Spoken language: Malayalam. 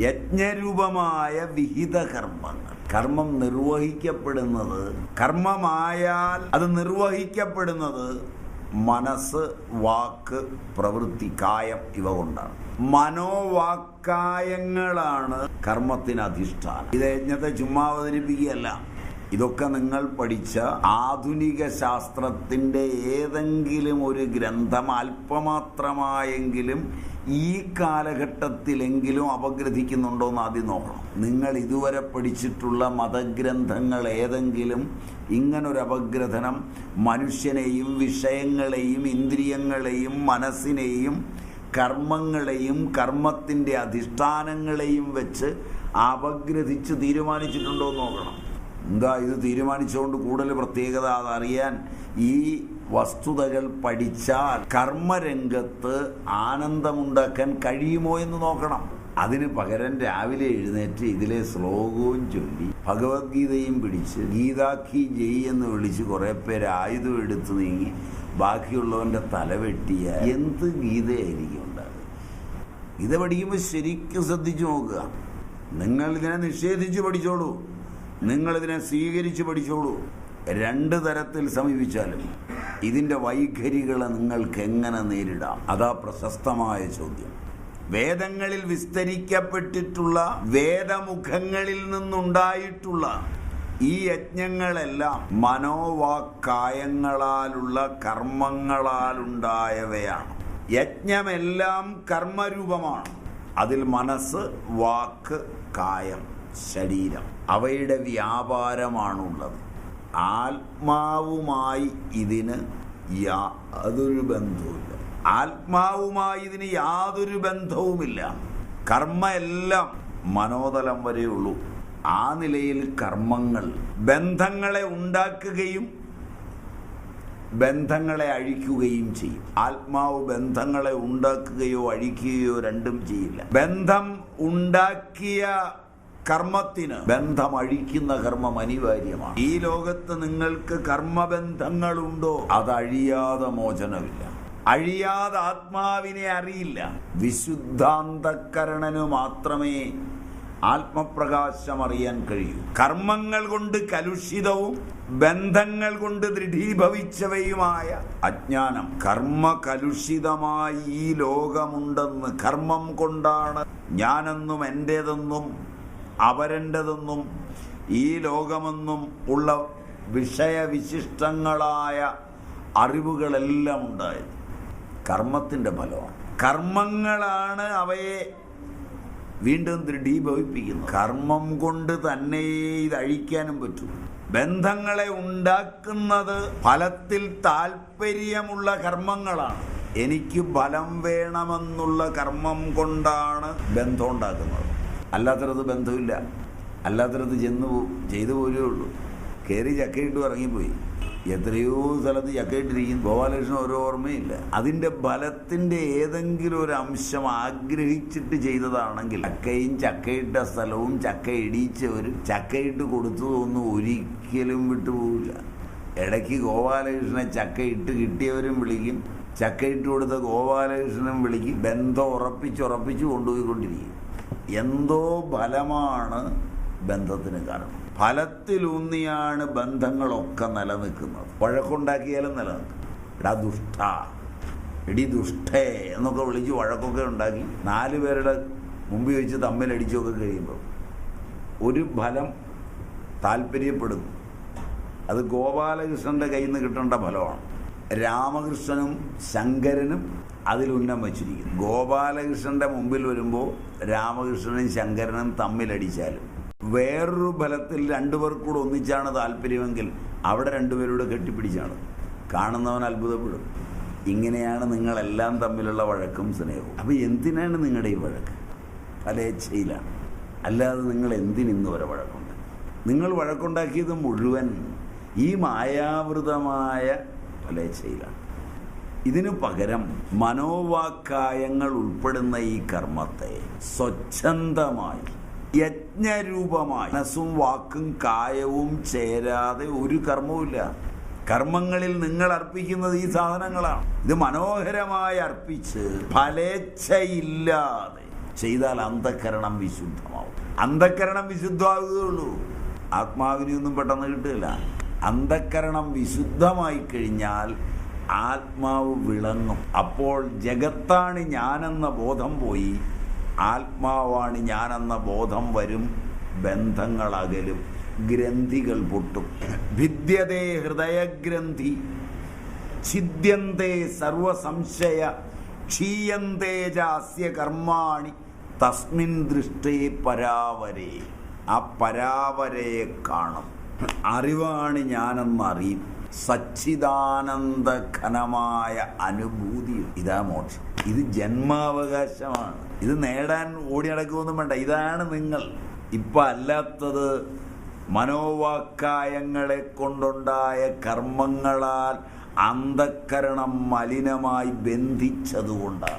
യജ്ഞരൂപമായ വിഹിത കർമ്മങ്ങൾ. കർമ്മം നിർവഹിക്കപ്പെടുന്നത്, കർമ്മമായാൽ അത് നിർവഹിക്കപ്പെടുന്നത് മനസ്സ്, വാക്ക്, പ്രവൃത്തി, കായം ഇവ കൊണ്ടാണ്. മനോവാക്കായങ്ങളാണ് കർമ്മത്തിന് അധിഷ്ഠാനം. ഇത് യജ്ഞത്തെ ചുമ്മാ അവതരിപ്പിക്കുകയല്ല. ഇതൊക്കെ നിങ്ങൾ പഠിച്ച ആധുനിക ശാസ്ത്രത്തിൻ്റെ ഏതെങ്കിലും ഒരു ഗ്രന്ഥം അല്പമാത്രമായെങ്കിലും ഈ കാലഘട്ടത്തിലെങ്കിലും അപഗ്രഥിക്കുന്നുണ്ടോ എന്ന് ആദ്യം നോക്കണം. നിങ്ങൾ ഇതുവരെ പഠിച്ചിട്ടുള്ള മതഗ്രന്ഥങ്ങൾ ഏതെങ്കിലും ഇങ്ങനൊരു അപഗ്രഥനം മനുഷ്യനെയും വിഷയങ്ങളെയും ഇന്ദ്രിയങ്ങളെയും മനസ്സിനെയും കർമ്മങ്ങളെയും കർമ്മത്തിൻ്റെ അധിഷ്ഠാനങ്ങളെയും വെച്ച് അപഗ്രഥിച്ച് തീരുമാനിച്ചിട്ടുണ്ടോ എന്ന് നോക്കണം. എന്താ ഇത് തീരുമാനിച്ചുകൊണ്ട് കൂടുതൽ പ്രത്യേകത അതറിയാൻ ഈ വസ്തുതകൾ പഠിച്ചാൽ കർമ്മരംഗത്ത് ആനന്ദമുണ്ടാക്കാൻ കഴിയുമോ എന്ന് നോക്കണം. അതിന് പകരം രാവിലെ എഴുന്നേറ്റ് ഇതിലെ ശ്ലോകവും ചൊല്ലി ഭഗവത്ഗീതയും പിടിച്ച് ഗീതാഖി ജയ് എന്ന് വിളിച്ച് കുറേ പേര് ആയുധം എടുത്ത് നീങ്ങി ബാക്കിയുള്ളവൻ്റെ തലവെട്ടിയ എന്ത് ഗീതയായിരിക്കും ഉണ്ടാകുക? ഗീത പഠിക്കുമ്പോൾ ശരിക്കും ശ്രദ്ധിച്ചു നോക്കുക. നിങ്ങളിതിനെ നിഷേധിച്ച് പഠിച്ചോളൂ, നിങ്ങളിതിനെ സ്വീകരിച്ച് പഠിച്ചോളൂ. രണ്ട് തരത്തിൽ സമീപിച്ചാലും ഇതിൻ്റെ വൈഖരികളെ നിങ്ങൾക്ക് എങ്ങനെ നേരിടാം? അതാ പ്രശസ്തമായ ചോദ്യം. വേദങ്ങളിൽ വിസ്തരിക്കപ്പെട്ടിട്ടുള്ള വേദമുഖങ്ങളിൽ നിന്നുണ്ടായിട്ടുള്ള ഈ യജ്ഞങ്ങളെല്ലാം മനോവാക്കായങ്ങളാലുള്ള കർമ്മങ്ങളാലുണ്ടായവയാണ്. യജ്ഞമെല്ലാം കർമ്മരൂപമാണ്. അതിൽ മനസ്സ്, വാക്ക്, കായം, ശരീരം അവയുടെ വ്യാപാരമാണുള്ളത്. ആത്മാവുമായി ഇതിന് യാതൊരു ബന്ധവുമില്ല. ആത്മാവുമായി ഇതിന് യാതൊരു ബന്ധവുമില്ല. കർമ്മ എല്ലാം മനോതലം വരെയുള്ളൂ. ആ നിലയിൽ കർമ്മങ്ങൾ ബന്ധങ്ങളെ ഉണ്ടാക്കുകയും ബന്ധങ്ങളെ അഴിക്കുകയും ചെയ്യും. ആത്മാവ് ബന്ധങ്ങളെ ഉണ്ടാക്കുകയോ അഴിക്കുകയോ രണ്ടും ചെയ്യില്ല. ബന്ധം ഉണ്ടാക്കിയ കർമ്മത്തിന് ബന്ധം അഴിക്കുന്ന കർമ്മം അനിവാര്യമാണ്. ഈ ലോകത്ത് നിങ്ങൾക്ക് കർമ്മബന്ധങ്ങളുണ്ടോ? അതഴിയാതെ മോചനമില്ല. അഴിയാതെ ആത്മാവിനെ അറിയില്ല. വിശുദ്ധാന്തക്കരണനു മാത്രമേ ആത്മപ്രകാശം അറിയാൻ കഴിയൂ. കർമ്മങ്ങൾ കൊണ്ട് കലുഷിതവും ബന്ധങ്ങൾ കൊണ്ട് ദൃഢീഭവിച്ചവയുമായ അജ്ഞാനം, കർമ്മ കലുഷിതമായി ഈ ലോകമുണ്ടെന്ന്, കർമ്മം കൊണ്ടാണ് ഞാനെന്നും എൻ്റേതെന്നും അവരെൻ്റെതെന്നും ഈ ലോകമെന്നും ഉള്ള വിഷയവിശിഷ്ടങ്ങളായ അറിവുകളെല്ലാം ഉണ്ടായത് കർമ്മത്തിൻ്റെ ഫലമാണ്. കർമ്മങ്ങളാണ് അവയെ വീണ്ടും ദൃഢീഭവിപ്പിക്കുന്നത്. കർമ്മം കൊണ്ട് തന്നെ ഇത് അഴിക്കാനും പറ്റും. ബന്ധങ്ങളെ ഉണ്ടാക്കുന്നത് ഫലത്തിൽ താല്പര്യമുള്ള കർമ്മങ്ങളാണ്. എനിക്ക് ഫലം വേണമെന്നുള്ള കർമ്മം കൊണ്ടാണ് ബന്ധം ഉണ്ടാക്കുന്നത്. അല്ലാത്തടത്ത് ബന്ധമില്ല. അല്ലാത്തടത്ത് ചെയ്തു പോലേ ഉള്ളൂ. കയറി ചക്കയിട്ട് ഇറങ്ങിപ്പോയി. എത്രയോ സ്ഥലത്ത് ചക്കയിട്ടിരിക്കും. ഗോപാലകൃഷ്ണൻ ഓരോ ഓർമ്മയില്ല. അതിൻ്റെ ഫലത്തിൻ്റെ ഏതെങ്കിലും ഒരു അംശം ആഗ്രഹിച്ചിട്ട് ചെയ്തതാണെങ്കിൽ ചക്കയും ചക്കയിട്ട സ്ഥലവും ചക്ക ഇടിച്ചവരും ചക്കയിട്ട് കൊടുത്തതൊന്നും ഒരിക്കലും വിട്ടുപോകില്ല. ഇടയ്ക്ക് ഗോപാലകൃഷ്ണനെ ചക്കയിട്ട് കിട്ടിയവരും വിളിക്കും, ചക്കയിട്ട് കൊടുത്ത ഗോപാലകൃഷ്ണനും വിളിക്കും. ബന്ധം ഉറപ്പിച്ച് കൊണ്ടുപോയിക്കൊണ്ടിരിക്കും. എന്തോ ഫലമാണ് ബന്ധത്തിന് കാരണം. ഫലത്തിലൂന്നിയാണ് ബന്ധങ്ങളൊക്കെ നിലനിൽക്കുന്നത്. വഴക്കുണ്ടാക്കിയാലും നിലനിൽക്കും. എടാ ദുഷ്ട, എടി ദുഷ്ടേ എന്നൊക്കെ വിളിച്ച് വഴക്കൊക്കെ ഉണ്ടാക്കി 4 പേരുടെ മുമ്പിൽ വെച്ച് തമ്മിലടിച്ചൊക്കെ കഴിയുമ്പോൾ ഒരു ഫലം താല്പര്യപ്പെടുന്നു. അത് ഗോപാലകൃഷ്ണൻ്റെ കയ്യിൽ നിന്ന് കിട്ടേണ്ട ഫലമാണ്. രാമകൃഷ്ണനും ശങ്കരനും അതിലുന്നം വച്ചിരിക്കുന്നു. ഗോപാലകൃഷ്ണൻ്റെ മുമ്പിൽ വരുമ്പോൾ രാമകൃഷ്ണനും ശങ്കരനും തമ്മിലടിച്ചാലും വേറൊരു ഫലത്തിൽ 2 പേർക്കൂടെ ഒന്നിച്ചാണ് താല്പര്യമെങ്കിൽ അവിടെ 2 പേരൂടെ കെട്ടിപ്പിടിച്ചാണ്. കാണുന്നവൻ അത്ഭുതപ്പെടും. ഇങ്ങനെയാണ് നിങ്ങളെല്ലാം തമ്മിലുള്ള വഴക്കും സ്നേഹവും. അപ്പോൾ എന്തിനാണ് നിങ്ങളുടെ ഈ വഴക്ക്? ഫലേച്ഛയിലാണ്. അല്ലാതെ നിങ്ങൾ എന്തിനിന്ന് വരെ വഴക്കുണ്ട്? നിങ്ങൾ വഴക്കുണ്ടാക്കിയത് മുഴുവൻ ഈ മായാവൃതമായ ഫലേച്ഛയിലാണ്. ഇതിനു പകരം മനോവാക്കായങ്ങൾ ഉൾപ്പെടുന്ന ഈ കർമ്മത്തെ സ്വച്ഛന്തമായി യജ്ഞരൂപമായി മനസ്സും വാക്കും കായവും ചേരാതെ ഒരു കർമ്മവുമില്ല. കർമ്മങ്ങളിൽ നിങ്ങൾ അർപ്പിക്കുന്നത് ഈ സാധനങ്ങളാണ്. ഇത് മനോഹരമായി അർപ്പിച്ച് ഫലേച്ഛയില്ലാതെ ചെയ്താൽ അന്ധക്കരണം വിശുദ്ധമാവും. അന്ധക്കരണം വിശുദ്ധമാവുകയുള്ളൂ, ആത്മാവിനെയൊന്നും പെട്ടെന്ന് കിട്ടുകയില്ല. അന്ധക്കരണം വിശുദ്ധമായി കഴിഞ്ഞാൽ ആത്മാവ് വിളങ്ങും. അപ്പോൾ ജഗത്താണ് ഞാനെന്ന ബോധം പോയി, ആത്മാവാണ് ഞാനെന്ന ബോധം വരും. ബന്ധങ്ങൾ അകലും, ഗ്രന്ഥികൾ പൊട്ടും. ഭിദ്യതേ ഹൃദയഗ്രന്ഥി ഛിദ്യന്തേ സർവസംശയ ക്ഷീയന്തേ ചാസ്യ കർമാണി തസ്മിൻ ദൃഷ്ടേ പരാവരേ. ആ പരാവരയെ കാണും. അറിവാണ് ഞാനെന്നറിയും. സച്ചിദാനന്ദ ഘനമായ അനുഭൂതി. ഇതാ മോക്ഷം. ഇത് ജന്മാവകാശമാണ്. ഇത് നേടാൻ ഓടി നടക്കുമൊന്നും വേണ്ട. ഇതാണ് നിങ്ങൾ. ഇപ്പം അല്ലാത്തത് മനോവാക്കായങ്ങളെ കൊണ്ടുണ്ടായ കർമ്മങ്ങളാൽ അന്ധക്കരണം മലിനമായി ബന്ധിച്ചതുകൊണ്ടാണ്.